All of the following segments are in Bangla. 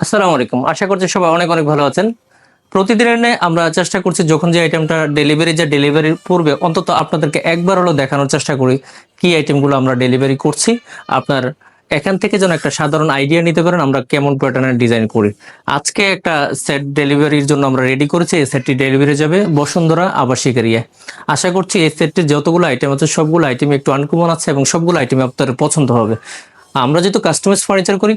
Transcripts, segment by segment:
আসসালামু আলাইকুম। আশা করছি সবাই অনেক অনেক ভালো আছেন। প্রতিদিনের আমরা চেষ্টা করছি যখন যে আইটেমটা ডেলিভারির পূর্বে অন্তত আপনাদেরকে একবার হলেও দেখানোর চেষ্টা করি কি আইটেমগুলো আমরা ডেলিভারি করছি। আপনার এখান থেকে যেন একটা সাধারণ আইডিয়া নিতে পারেন আমরা কেমন প্যাটার্নের ডিজাইন করি। আজকে একটা সেট ডেলিভারির জন্য আমরা রেডি করেছি। এই সেটটি ডেলিভারি যাবে বসুন্ধরা আবাসিক এরিয়ায়। আশা করছি এই সেটটির যতগুলো আইটেম আছে সবগুলো আইটেম একটু আনকমন আছে এবং সবগুলো আইটেম আপনাদের পছন্দ হবে। আমরা যেহেতু কাস্টমাইজ ফার্নিচার করি,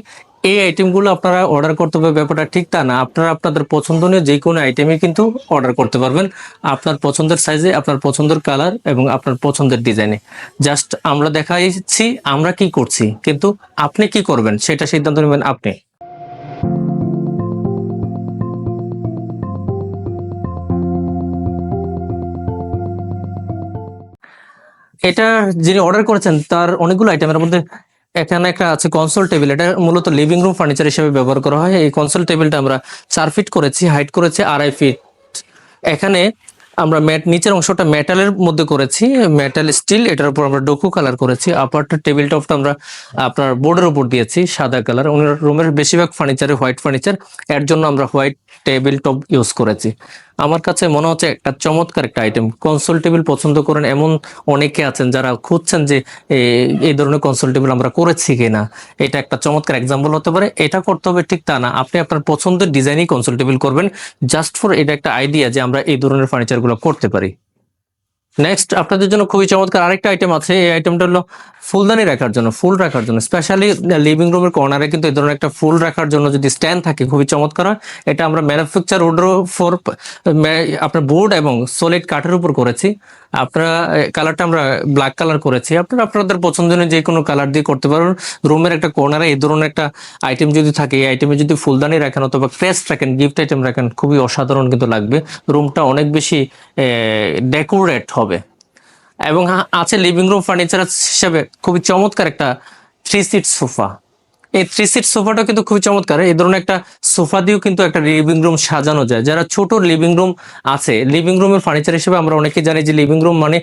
এই আইটেমগুলো আপনারা অর্ডার করতে হবে ব্যাপারটা ঠিক তা না। আপনারা আপনাদের পছন্দনীয় যে কোনো আইটেমই কিন্তু অর্ডার করতে পারবেন আপনার পছন্দের সাইজে, আপনার পছন্দের কালার এবং আপনার পছন্দের ডিজাইনে। জাস্ট আমরা দেখাচ্ছি আমরা কি করছি, কিন্তু আপনি কি করবেন সেটা সিদ্ধান্ত নেবেন আপনি। এটা যিনি অর্ডার করেছেন তার অনেকগুলো আইটেমের মধ্যে এখানে একটা আছে কনসোল টেবিল। এটা মূলত লিভিং রুম ফার্নিচার হিসেবে ব্যবহার করা হয়। এই কনসোল টেবিলটা আমরা 4 ফিট করেছি, হাইট করেছি 2.5 ফিট। এখানে আমরা নিচের অংশটা মেটালের মধ্যে করেছি, মেটাল স্টিল। এটার উপর আমরা ডোকো কালার করেছি। আপারটা টেবিল টপটা আমরা আপনার বোর্ডের উপর দিয়েছি সাদা কালার। ওনার রুমের বেশিরভাগ ফার্নিচারে হোয়াইট ফার্নিচার, এর জন্য আমরা হোয়াইট টেবিল টপ ইউজ করেছি। আমার কাছে মনে হচ্ছে একটা চমৎকার একটা আইটেম। কনসোল টেবিল পছন্দ করেন এমন অনেকে আছেন যারা খুঁজছেন যে এই ধরনের কনসোল টেবিল আমরা করেছি কিনা। এটা একটা চমৎকার এক্সাম্পল হতে পারে। এটা করতে হবে ঠিক তা না, আপনি আপনার পছন্দের ডিজাইনই কনসোল টেবিল করবেন। জাস্ট ফর এটা একটা আইডিয়া যে আমরা এই ধরনের ফার্নিচারগুলো করতে পারি। নেক্সট আপনাদের জন্য খুবই চমৎকার আরেকটা আইটেম আছে। এই আইটেমটা হলো ফুলদানি রাখার জন্য, ফুল রাখার জন্য। স্পেশালি লিভিং রুমের কর্নারে কিন্তু এই ধরনের একটা ফুল রাখার জন্য যদি স্ট্যান্ড থাকে খুবই চমৎকার হয়। এটা আমরা ম্যানুফ্যাকচার উড্রো ফোর আপনার বোর্ড এবং সলিড কাঠের উপর করেছি। আপনারা কালারটা আমরা ব্ল্যাক কালার করেছি। আপনারা আপনাদের পছন্দনীয় যে কোনো কালার দিয়ে করতে পারবেন। রুমের একটা কর্নারে এই ধরনের একটা আইটেম যদি থাকে, এই আইটেমে যদি ফুলদানি রাখেন অথবা ক্রেস্ট রাখেন, গিফট আইটেম রাখেন, খুবই অসাধারণ কিন্তু লাগবে। রুমটা অনেক বেশি ডেকোরেট হবে। এবং আছে লিভিং রুম ফার্নিচার হিসেবে খুবই চমৎকার একটা 3 সিট সোফা। এই 3 সিট সোফাটা কিন্তু খুবই চমৎকার। এই ধরনের একটা সোফা দিয়েও কিন্তু একটা লিভিং রুম সাজানো যায়। যারা ছোট লিভিং রুম আছে, লিভিং রুমের ফার্নিচার হিসেবে আমরা অনেকে জানি যে লিভিং রুম মানে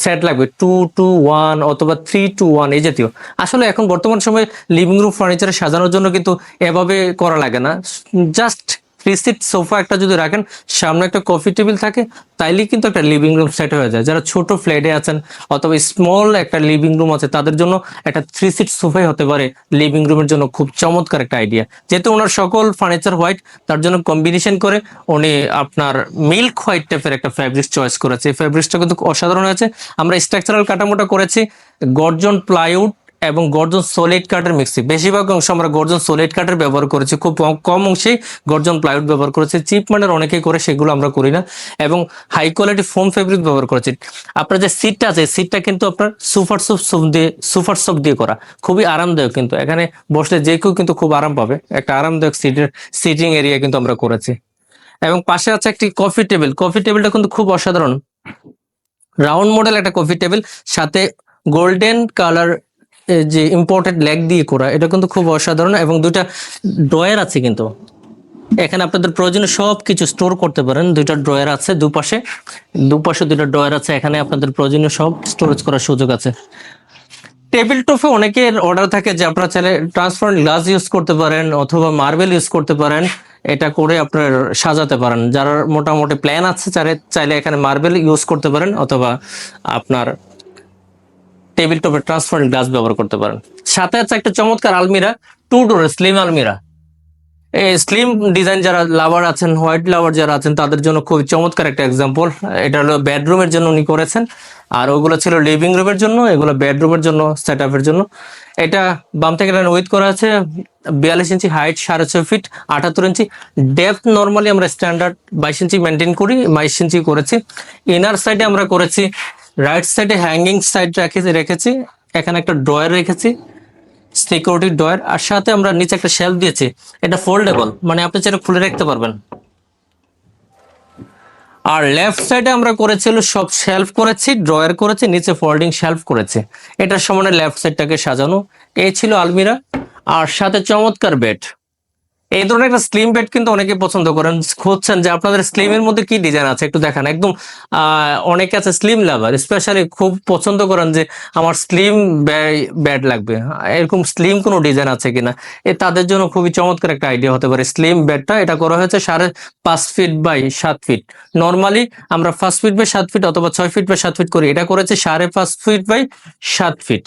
সেট লাগবে 2:1 অথবা 3:1 এই জাতীয়। আসলে এখন বর্তমান সময়ে লিভিং রুম ফার্নিচার সাজানোর জন্য কিন্তু এভাবে করা লাগে না। জাস্ট 3 সিট সোফা একটা যদি রাখেন, সামনে একটা কফি টেবিল থাকে, তাইলেই কিন্তু একটা লিভিং রুম সেট হয়ে যায়। যারা ছোট ফ্ল্যাটে আছেন অথবা স্মল একটা লিভিং রুম আছে, তাদের জন্য একটা 3 সিট সোফাই হতে পারে লিভিং রুমের জন্য খুব চমৎকার একটা আইডিয়া। যেহেতু ওনার সকল ফার্নিচার হোয়াইট, তার জন্য কম্বিনেশন করে উনি আপনার মিল্ক হোয়াইট টাইপের একটা ফ্যাব্রিক্স চয়েস করেছে। এই ফ্যাব্রিক্সটা কিন্তু অসাধারণ হয়েছে। আমরা স্ট্রাকচারাল কাঠামোটা করেছি গর্জন প্লাইউড এবং গর্জন সলিড কাঠের মিক্সি। বেশিরভাগ অংশ আমরা গর্জন সলিড কাঠের ব্যবহার করেছি, খুব কম অংশেই গর্জন প্লাইউড ব্যবহার করেছি। চিপ মানের অনেকেই করে, সেগুলো আমরা করি না। এবং হাই কোয়ালিটি ফোম ফেব্রিক ব্যবহার করেছি। আপনার যে সিটটা আছে, সিটটা কিন্তু আপনার সুপার সফট দিয়ে করা, খুবই আরামদায়ক। কিন্তু এখানে বসলে যে কেউ কিন্তু খুব আরাম পাবে। একটা আরামদায়ক সিটিং এরিয়া কিন্তু আমরা করেছি। এবং পাশে আছে একটি কফি টেবিল। কফি টেবিলটা কিন্তু খুব অসাধারণ, রাউন্ড মডেল একটা কফি টেবিল, সাথে গোল্ডেন কালার যে ইম্পোর্টেড লেগ দিয়ে করা। এটা কিন্তু খুব অসাধারণ। এবং দুইটা ড্রয়ার আছে কিন্তু এখানে আপনাদের প্রয়োজনীয় সব কিছু স্টোর করতে পারেন। দুইটা ড্রয়ার আছে দুপাশে, দুইটা ড্রয়ার আছে। এখানে আপনাদের প্রয়োজনীয় সব স্টোরেজ করার সুযোগ আছে। টেবিল টপে অনেকের অর্ডার থাকে যে আপনারা চাইলে ট্রান্সপারেন্ট গ্লাস ইউজ করতে পারেন অথবা মার্বেল ইউজ করতে পারেন। এটা করে আপনার সাজাতে পারেন। যারা মোটামুটি প্ল্যান আছে চাইলে এখানে মার্বেল ইউজ করতে পারেন অথবা আপনার টেবিল টপে ট্রান্সপারেন্ট গ্লাস ব্যবহার করতে পারেন। সাথে আছে একটা চমৎকার আলমিরা, 2 ডোর স্লিম আলমিরা। এই স্লিম ডিজাইন যারা লাভার আছেন, হোয়াইট লাভার যারা আছেন, তাদের জন্য খুবই চমৎকার একটা এক্সাম্পল। এটা হলো বেডরুমের জন্য উনি করেছেন, আর ওগুলো ছিল লিভিং রুমের জন্য, এগুলো বেডরুমের জন্য সেট আপের জন্য। এটা বাম থেকে উইথ করা আছে 42 ইঞ্চি, হাইট 6.5 ফিট, 78 ইঞ্চি। ডেপথ নর্মালি আমরা স্ট্যান্ডার্ড 22 ইঞ্চি মেনটেন করি, 22 ইঞ্চি করেছি। ইনার সাইডে আমরা করেছি, রাইট সাইডে হ্যাঙ্গিং সাইড রেখেছি। এখানে একটা ড্রয়ার রেখেছি, সিকিউরিটি ড্রয়ার, আর সাথে আমরা নিচে একটা শেলফ দিয়েছি। এটা ফোল্ডেবল, মানে আপনি চাইলে খুলে রাখতে পারবেন। আর লেফট সাইডে আমরা করেছিল সব শেলফ করেছি, ড্রয়ার করেছি, নিচে ফোল্ডিং শেলফ করেছি। এটার সমানে লেফট সাইডটাকে সাজানো। এই ছিল আলমিরা, আর সাথে চমৎকার বেড। এই ধরনের একটা স্লিম বেড কিন্তু অনেকে পছন্দ করেন, খুঁজছেন যে আপনাদের স্লিমের মধ্যে কি ডিজাইন আছে একটু দেখান। একদম অনেকে আছে স্লিম লাভার, স্পেশালি খুব পছন্দ করেন যে আমার স্লিম বেড লাগবে, এরকম স্লিম কোনো ডিজাইন আছে কিনা। তাদের জন্য খুবই চমৎকার একটা আইডিয়া হতে পারে স্লিম বেডটা। এটা করা হয়েছে 5.5 ফিট বাই 7 ফিট। নর্মালি আমরা 5 ফিট বাই 7 ফিট অথবা 6 ফিট বাই 7 ফিট করি, এটা করেছে 5.5 ফিট বাই 7 ফিট।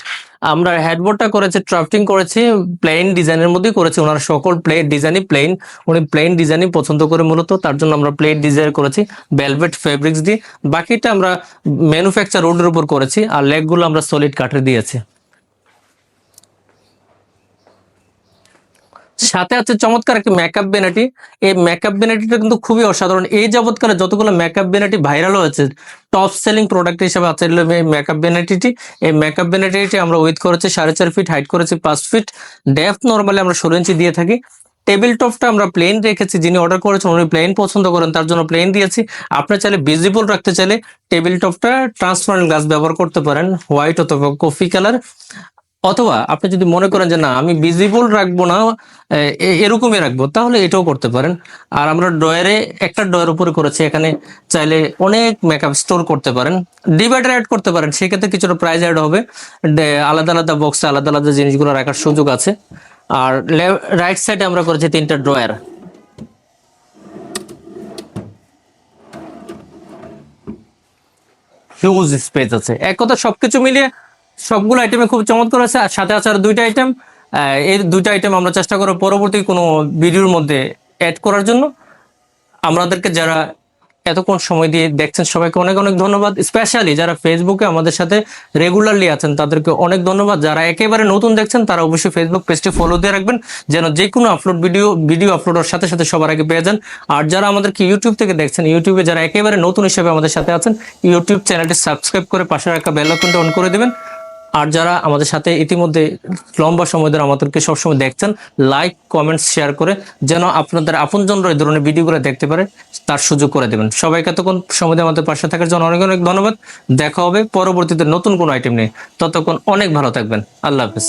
আমরা হেডবোর্ডটা করেছে ড্রাফটিং করেছি প্লেন ডিজাইনের মধ্যে করেছি, ওনার সকল প্লেন ডিজাইনই প্লেন, উনি প্লেন ডিজাইনই পছন্দ করে মূলত, তার জন্য আমরা প্লেন ডিজাইন করেছি ভেলভেট ফেব্রিক্স দিয়ে। বাকিটা আমরা ম্যানুফ্যাকচার রোডের উপর করেছি, আর লেগগুলো আমরা সলিড কাঠের দিয়েছি। সাথে আছে চমৎকার একটি মেকআপ বেনাটি। এই মেকআপ বেনাটিটা কিন্তু খুবই অসাধারণ, এই যাবৎকালে যতগুলো মেকআপ বেনাটি ভাইরাল হয়েছে টপ সেলিং প্রোডাক্ট হিসেবে আছে এই মেকআপ বেনাটিটি। এই মেকআপ বেনাটিটি আমরা উইথ করেছি 4.5 ফিট, হাইট করেছি 5 ফিট, ডেপথ নর্মালি আমরা 16 ইঞ্চি দিয়ে থাকি। টেবিল টপটা আমরা প্লেন রেখেছি, যিনি অর্ডার করেছেন উনি প্লেন পছন্দ করেন, তার জন্য প্লেন দিয়েছি। আপনি চাইলে ভিজিবল রাখতে চাইলে টেবিল টপটা ট্রান্সপারেন্ট গ্লাস ব্যবহার করতে পারেন, হোয়াইট অথবা কফি কালার। অথবা আপনি যদি মনে করেন যে না আমি ভিজিবল রাখবো না, এরকমই রাখবো, তাহলে এটাও করতে পারেন। আর আমরা ড্রয়ারে একটা ড্রয়ার উপরে করেছি, এখানে চাইলে অনেক মেকআপ স্টোর করতে পারেন, ডিভাইডার অ্যাড করতে পারেন, সেক্ষেত্রে কিছুটা প্রাইস অ্যাড হবে। আলাদা আলাদা বক্সে আলাদা আলাদা জিনিসগুলো রাখার সুযোগ আছে। আর রাইট সাইডে আমরা করেছি 3টা ড্রয়ার। হিউজ স্পেস আছে, এক কথা সবকিছু মিলিয়ে সবগুলো আইটেমে খুব চমৎকার আছে। আর সাথে আছে আর 2টা আইটেম, এই 2টা আইটেম আমরা চেষ্টা করব পরবর্তী কোনো ভিডিওর মধ্যে অ্যাড করার জন্য। আমাদেরকে যারা এতক্ষণ সময় দিয়ে দেখছেন সবাইকে অনেক অনেক ধন্যবাদ। স্পেশালি যারা ফেসবুকে আমাদের সাথে রেগুলারলি আছেন তাদেরকে অনেক ধন্যবাদ। যারা একেবারে নতুন দেখছেন তারা অবশ্যই ফেসবুক পেজটি ফলো দিয়ে রাখবেন, যেন যে কোনো ভিডিও আপলোডের সাথে সাথে সবার আগে পেয়ে যান। আর যারা আমাদেরকে ইউটিউব থেকে দেখছেন, ইউটিউবে যারা একেবারে নতুন হিসেবে আমাদের সাথে আছেন, ইউটিউব চ্যানেলটি সাবস্ক্রাইব করে পাশে রাখা বেল আইকনটা অন করে দেবেন। আর যারা আমাদের সাথে ইতিমধ্যে লম্বা সময় ধরে আমাদেরকে সবসময় দেখছেন, লাইক কমেন্টস শেয়ার করে যেন আপনাদের আপনজনরা এই ধরনের ভিডিওগুলো দেখতে পারে তার সুযোগ করে দেবেন। সবাইকে এতক্ষণ সময় দিয়ে আমাদের পাশে থাকার জন্য অনেক অনেক ধন্যবাদ। দেখা হবে পরবর্তীতে নতুন কোনো আইটেম নিয়ে, ততক্ষণ অনেক ভালো থাকবেন। আল্লাহ হাফেজ।